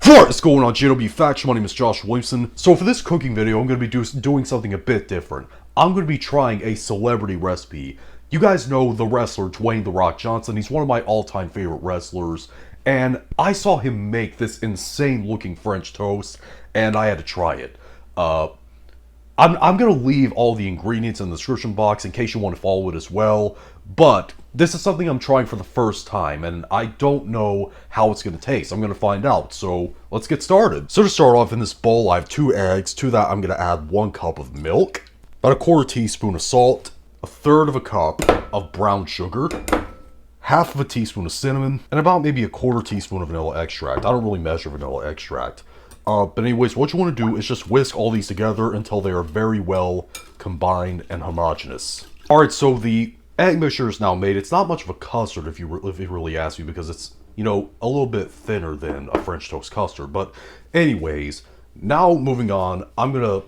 What's going on, JW Faction? My name is Josh Williamson. So for this cooking video, I'm going to be doing something a bit different. I'm going to be trying a celebrity recipe. You guys know the wrestler Dwayne "The Rock" Johnson. He's one of my all-time favorite wrestlers. And I saw him make this insane-looking French toast, and I had to try it. I'm going to leave all the ingredients in the description box in case you want to follow it as well. But this is something I'm trying for the first time, and I don't know how it's going to taste. I'm going to find out, so let's get started. So to start off, in this bowl, I have 2 eggs. To that, I'm going to add 1 cup of milk, about a 1/4 teaspoon of salt, 1/3 cup of brown sugar, 1/2 teaspoon of cinnamon, and about maybe a 1/4 teaspoon of vanilla extract. I don't really measure vanilla extract. But anyways, what you want to do is just whisk all these together until they are very well combined and homogeneous. Alright, so the egg mixture is now made. It's not much of a custard if you really ask me, because it's, you know, a little bit thinner than a French toast custard. But anyways, now moving on, I'm going to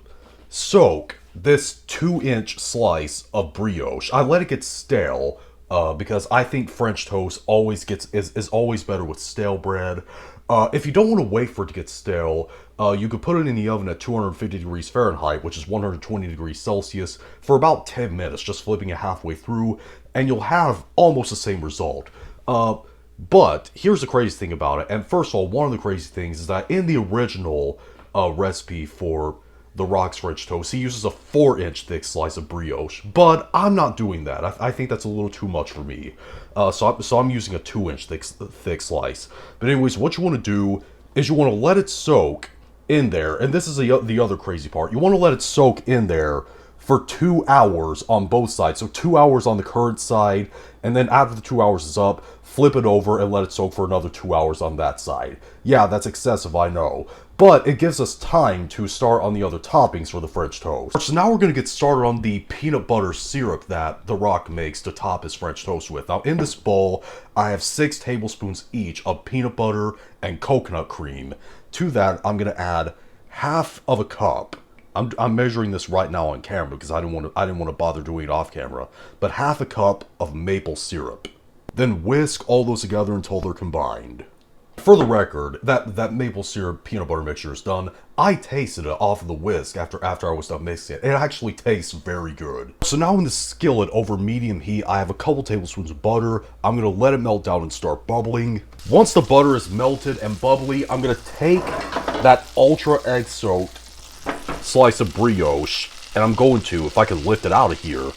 soak this 2-inch slice of brioche. I let it get stale because I think French toast is always better with stale bread. If you don't want to wait for it to get stale, you could put it in the oven at 250 degrees Fahrenheit, which is 120 degrees Celsius, for about 10 minutes, just flipping it halfway through, and you'll have almost the same result. But here's the crazy thing about it, and first of all, one of the crazy things is that in the original recipe for The Rock's French toast, he uses a 4-inch thick slice of brioche, but I'm not doing that. I think that's a little too much for me. So I'm using a 2-inch thick slice. But anyways, what you want to do is you want to let it soak in there, and this is the other crazy part. You want to let it soak in there for 2 hours on both sides. So 2 hours on the current side, and then after the 2 hours is up, flip it over and let it soak for another 2 hours on that side. Yeah, that's excessive, I know. But it gives us time to start on the other toppings for the French toast. So now we're going to get started on the peanut butter syrup that The Rock makes to top his French toast with. Now in this bowl, I have 6 tablespoons each of peanut butter and coconut cream. To that, I'm going to add 1/2 cup. I'm measuring this right now on camera because I didn't want to bother doing it off camera. But 1/2 cup of maple syrup. Then whisk all those together until they're combined. For the record, that maple syrup peanut butter mixture is done. I tasted it off of the whisk after I was done mixing it. It actually tastes very good. So now in the skillet over medium heat, I have a couple tablespoons of butter. I'm going to let it melt down and start bubbling. Once the butter is melted and bubbly, I'm going to take that ultra egg soaked slice of brioche, and I'm going to, if I can lift it out of here,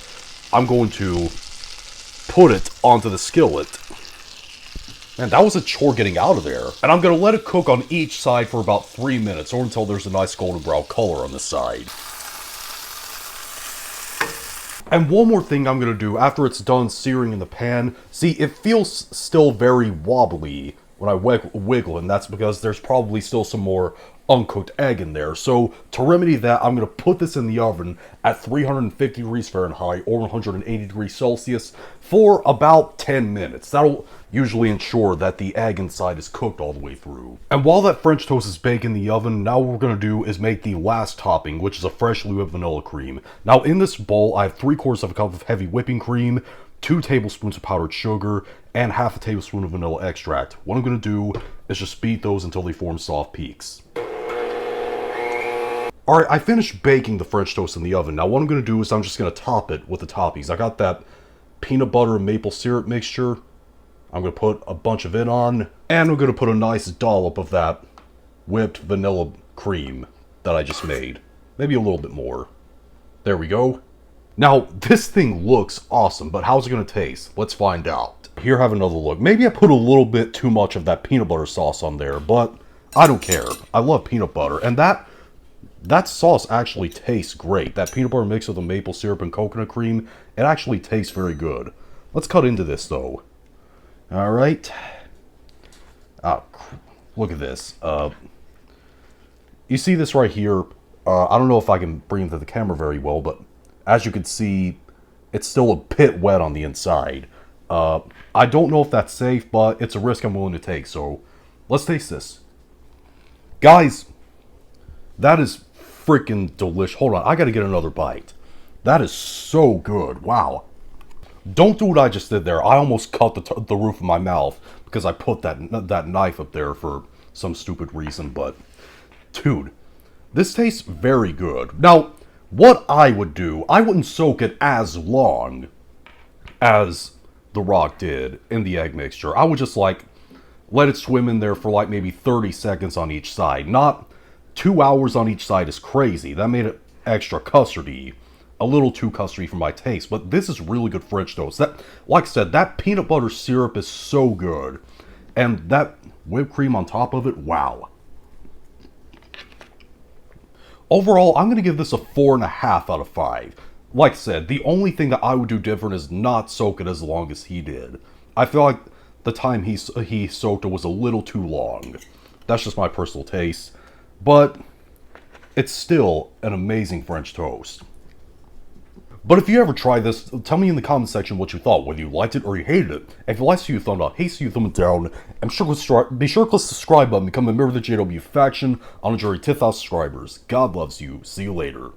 I'm going to put it onto the skillet. Man, that was a chore getting out of there. And I'm going to let it cook on each side for about 3 minutes, or until there's a nice golden brown color on the side. And one more thing I'm going to do after it's done searing in the pan. See, it feels still very wobbly when I wiggle, and that's because there's probably still some more uncooked egg in there. So to remedy that, I'm going to put this in the oven at 350 degrees Fahrenheit or 180 degrees Celsius for about 10 minutes. That'll usually ensure that the egg inside is cooked all the way through. And while that French toast is baked in the oven, now what we're going to do is make the last topping, which is a freshly whipped vanilla cream. Now in this bowl, I have 3/4 cup of heavy whipping cream, 2 tablespoons of powdered sugar, and 1/2 tablespoon of vanilla extract. What I'm going to do is just beat those until they form soft peaks. Alright, I finished baking the French toast in the oven. Now what I'm going to do is I'm just going to top it with the toppings. I got that peanut butter and maple syrup mixture. I'm going to put a bunch of it on. And I'm going to put a nice dollop of that whipped vanilla cream that I just made. Maybe a little bit more. There we go. Now, this thing looks awesome, but how's it going to taste? Let's find out. Here, have another look. Maybe I put a little bit too much of that peanut butter sauce on there, but I don't care. I love peanut butter, and that sauce actually tastes great. That peanut butter mixed with the maple syrup and coconut cream, it actually tastes very good. Let's cut into this, though. Alright. Oh, look at this. You see this right here? I don't know if I can bring it to the camera very well, but as you can see, it's still a bit wet on the inside. I don't know if that's safe, but it's a risk I'm willing to take, so let's taste this. Guys, that is freaking delicious. Hold on, I gotta get another bite. That is so good. Wow. Don't do what I just did there. I almost cut the roof of my mouth because I put that knife up there for some stupid reason, but dude, this tastes very good. Now, what I would do, I wouldn't soak it as long as The Rock did in the egg mixture. I would just like let it swim in there for like maybe 30 seconds on each side. Not 2 hours on each side is crazy. That made it extra custardy. A little too custardy for my taste, but this is really good French toast. That, like I said, that peanut butter syrup is so good. And that whipped cream on top of it, wow. Overall, I'm going to give this a 4.5 out of 5. Like I said, the only thing that I would do different is not soak it as long as he did. I feel like the time he soaked it was a little too long. That's just my personal taste. But it's still an amazing French toast. But if you ever try this, tell me in the comment section what you thought, whether you liked it or you hated it. If you liked it, you thumb up, hate you thumb it down, and be sure to click the subscribe button, become a member of the JW faction on a journey to 10,000 subscribers. God loves you. See you later.